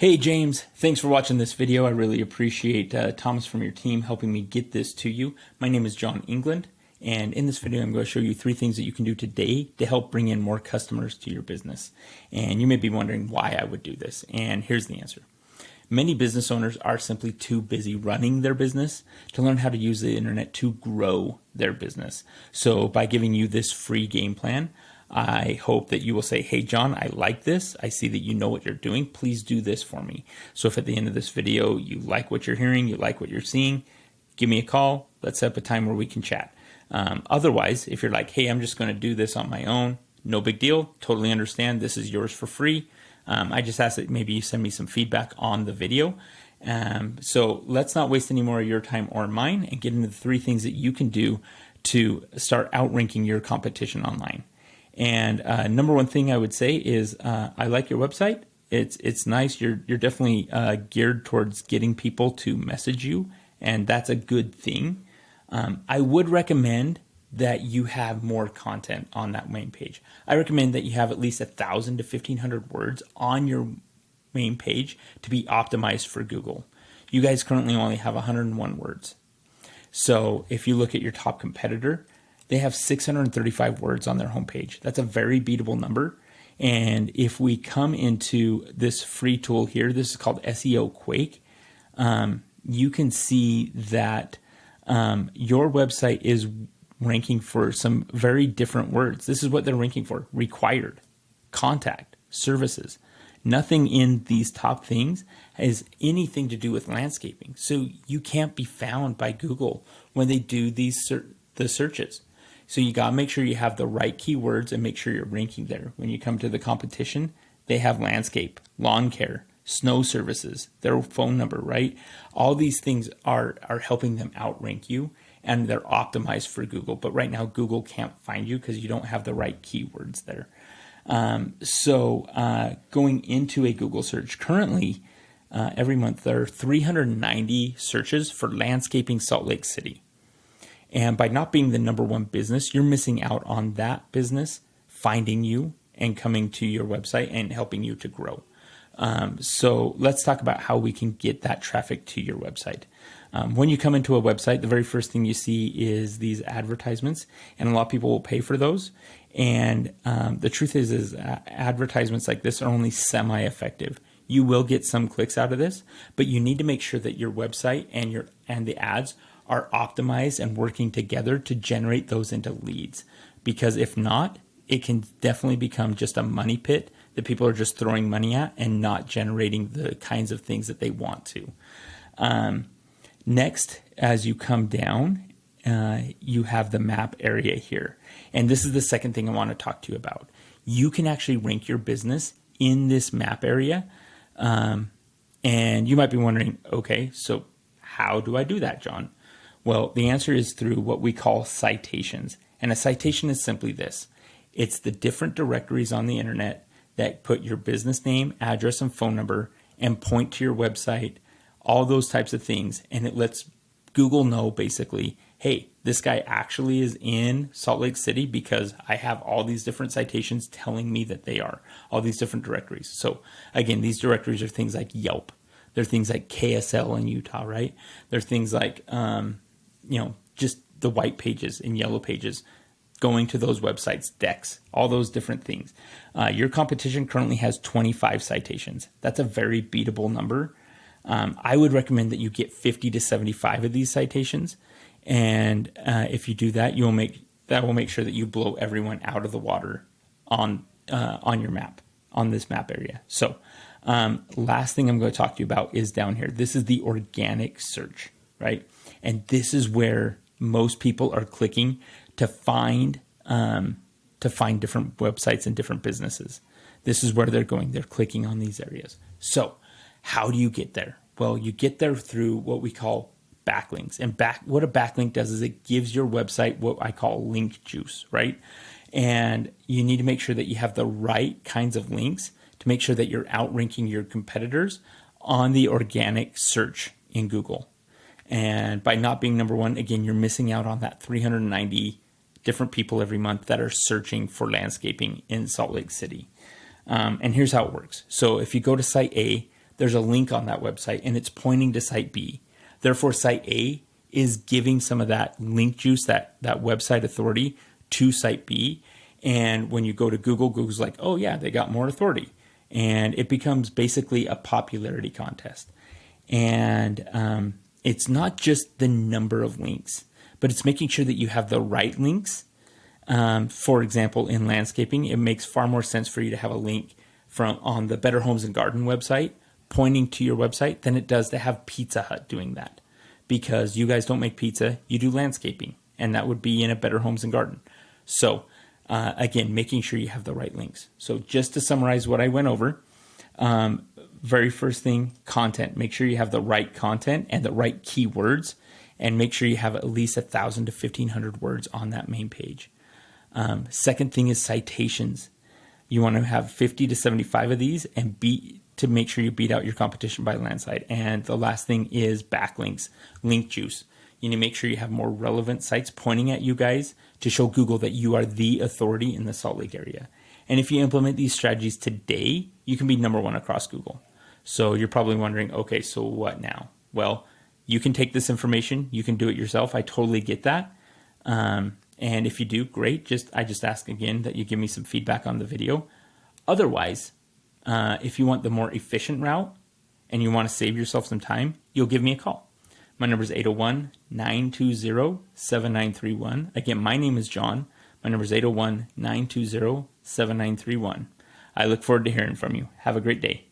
Hey James, thanks for watching this video. I really appreciate Thomas from your team helping me get this to you. My name is John England, and in this video I'm going to show you 3 things that you can do today to help bring in more customers to your business. And you may be wondering why I would do this, and here's the answer. Many business owners are simply too busy running their business to learn how to use the internet to grow their business. So by giving you this free game plan, I hope that you will say, hey, John, I like this. I see that you know what you're doing. Please do this for me. So if at the end of this video, you like what you're hearing, you like what you're seeing, give me a call. Let's set up a time where we can chat. Otherwise, if you're like, hey, I'm just going to do this on my own, no big deal. Totally understand. This is yours for free. I just ask that maybe you send me some feedback on the video. So let's not waste any more of your time or mine and get into the 3 things that you can do to start outranking your competition online. And number 1 thing I would say is I like your website. It's nice. You're definitely geared towards getting people to message you, and that's a good thing. I would recommend that you have more content on that main page. I recommend that you have at least 1,000 to 1,500 words on your main page to be optimized for Google. You guys currently only have 101 words. So if you look at your top competitor, they have 635 words on their homepage. That's a very beatable number. And if we come into this free tool here, this is called SEO Quake, you can see that your website is ranking for some very different words. This is what they're ranking for: required, contact, services. Nothing in these top things has anything to do with landscaping. So you can't be found by Google when they do the searches. So you got to make sure you have the right keywords and make sure you're ranking there. When you come to the competition, they have landscape, lawn care, snow services, their phone number, right? All these things are helping them outrank you, and they're optimized for Google. But right now, Google can't find you because you don't have the right keywords there. Going into a Google search, currently, every month there are 390 searches for landscaping Salt Lake City. And by not being the number 1 business, you're missing out on that business finding you and coming to your website and helping you to grow. So let's talk about how we can get that traffic to your website. When you come into a website, the very first thing you see is these advertisements, and a lot of people will pay for those. And the truth is advertisements like this are only semi-effective. You will get some clicks out of this, but you need to make sure that your website and the ads are optimized and working together to generate those into leads. Because if not, it can definitely become just a money pit that people are just throwing money at and not generating the kinds of things that they want to. Next, as you come down, you have the map area here. And this is the second thing I want to talk to you about. You can actually rank your business in this map area. And you might be wondering, okay, so how do I do that, John? Well, the answer is through what we call citations. And a citation is simply this. It's the different directories on the internet that put your business name, address, and phone number and point to your website, all those types of things. And it lets Google know basically, hey, this guy actually is in Salt Lake City because I have all these different citations telling me that they are, all these different directories. So again, these directories are things like Yelp. They're things like KSL in Utah, right? They're things like, just the white pages and yellow pages, going to those websites, decks, all those different things. Your competition currently has 25 citations. That's a very beatable number. I would recommend that you get 50 to 75 of these citations. And if you do that, that will make sure that you blow everyone out of the water on your map, on this map area. So last thing I'm going to talk to you about is down here. This is the organic search, right? And this is where most people are clicking to find different websites and different businesses. This is where they're going. They're clicking on these areas. So how do you get there? Well, you get there through what we call backlinks. And what a backlink does is it gives your website what I call link juice, right? And you need to make sure that you have the right kinds of links to make sure that you're outranking your competitors on the organic search in Google. And by not being number 1, again, you're missing out on that 390 different people every month that are searching for landscaping in Salt Lake City. And here's how it works. So if you go to site A, there's a link on that website and it's pointing to site B. Therefore, site A is giving some of that link juice, that website authority to site B. And when you go to Google, Google's like, oh yeah, they got more authority. And it becomes basically a popularity contest. And it's not just the number of links, but it's making sure that you have the right links. For example, in landscaping, it makes far more sense for you to have a link from on the Better Homes and Garden website pointing to your website than it does to have Pizza Hut doing that. Because you guys don't make pizza, you do landscaping, and that would be in a Better Homes and Garden. So again, making sure you have the right links. So just to summarize what I went over, very first thing, content. Make sure you have the right content and the right keywords, and make sure you have at least 1,000 to 1,500 words on that main page. Second thing is citations. You want to have 50 to 75 of these and to make sure you beat out your competition by landslide. And the last thing is backlinks, link juice. You need to make sure you have more relevant sites pointing at you guys to show Google that you are the authority in the Salt Lake area. And if you implement these strategies today, you can be #1 across Google. So you're probably wondering, okay, so what now? Well, you can take this information, you can do it yourself. I totally get that. And if you do, great. I just ask again that you give me some feedback on the video. Otherwise, if you want the more efficient route and you want to save yourself some time, you'll give me a call. My number is 801-920-7931. Again, my name is John. My number is 801-920-7931. I look forward to hearing from you. Have a great day.